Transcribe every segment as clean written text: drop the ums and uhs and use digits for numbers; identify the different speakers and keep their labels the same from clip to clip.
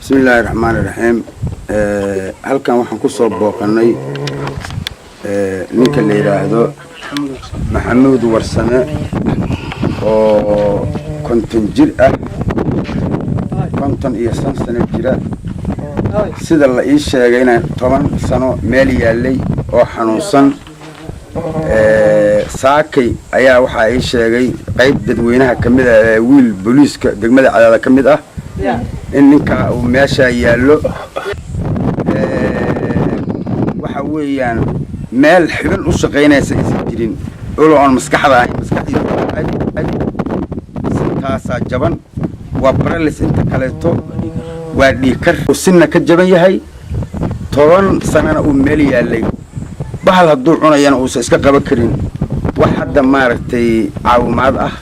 Speaker 1: بسم الله الرحمن الرحيم هل كان waxaan ku soo booqanay ninka la yiraahdo Maxamuud Warsame oo konton jir ah konton iyo shan sano jira sida la ii sheegay inay 10 sano meel yaalay oo xanuunsan saakay ayaa waxa ay sheegay qayb dadweynaha kamid ah wiil booliiska degmada Cadaada kamid ah in ninka uu meesha yaalo waxa weeyaan meel xibin u shaqeynaysa isii jirin oo aan maskaxda taasa jaban waa paralysis inta kaleeto waa dhiikar sinna ka jaban yahay 10 sanana uu meel yaalay bahal hadduu cunayana uu iska qaban karin wax hadda maaragtay caawimaad ah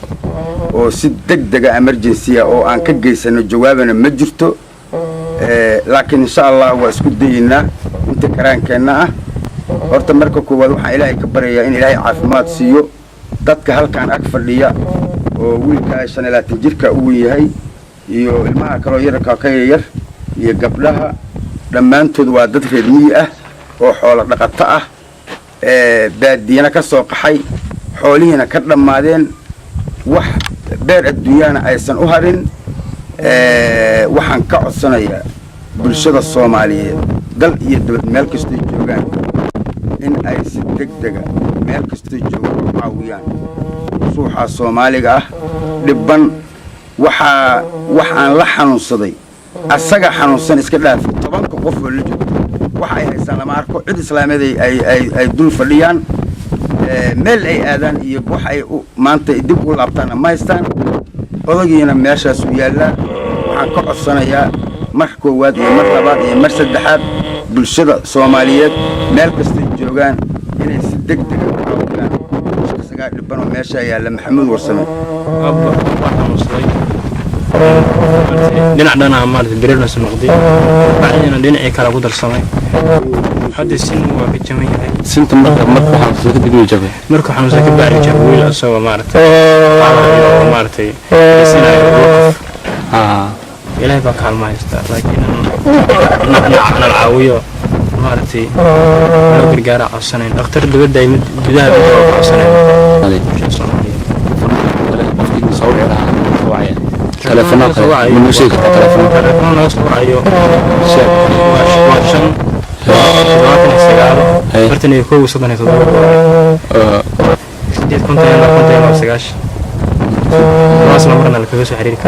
Speaker 1: oo si degdeg ah emergency ah oo aan ka geysano jawaabana ma jirto laakiin insha Allah waa isku daynaa inta karaankeenna ah horta marka koowaad waxaan Ilaahay ka baryayaa in Ilaahay caafimaad siiyo dadka halkaan ag fadhiya oo wiilka 25 jirka uu yahay iyo ilmaha kale oo yarka ka yar iyo gabdhaha dhammaantood waa dad reer miyi ah oo xoolo dhaqato ah baadiyana ka soo qaxay xoolihiina ka dhamaadeen wax beer adduunyana aysan u harin waxaan ka codsanayaa bulshada Soomaaliyeed dal iyo dawlad meel kasta joogaan in ay si degdeg ah meel kasta joogaan caawiyaan suuxa Soomaaliga ah dhibban waxaan la xanuunsaday asaga xanuunsan iska dhaaf 10 qof oo la joogto waxa ay haysan lama arko cid islaameed ay dul fadhiyaan meel ay aadaan iyo wax ay maanta dib u laabtaan ma haystaan odagiina meeshaas u yaala waxaan ka codsanayaa mar koowaad iyo mar labaad iyo mar saddexaad bulshada Soomaaliyeed meel kasta joogaan inay si degdeg ah u caawiyaan shaqsiga dhibban oo meesha yaala Maxamuud Warsame
Speaker 2: dhinac dhanaa maartay dareernas noqday bacdina dhinacii kala ku darsamay hadda sin waa ka jaman yahay
Speaker 3: sinta marka waxaan soo dib u jabay
Speaker 2: marka waxaan soo ka baaray jabwiil asoo maartay ilaahay baa kaalmaysta laakiin ana caawiyo maartay loo gargaar codsanay dhakhtar dibadda ay gudaha u codsanay
Speaker 3: تلفون موسيقى
Speaker 2: تلفون نوصل واشن برتني كوي صدني تدور كنت انا سجاش ما اسمع برنا الكويس حريرك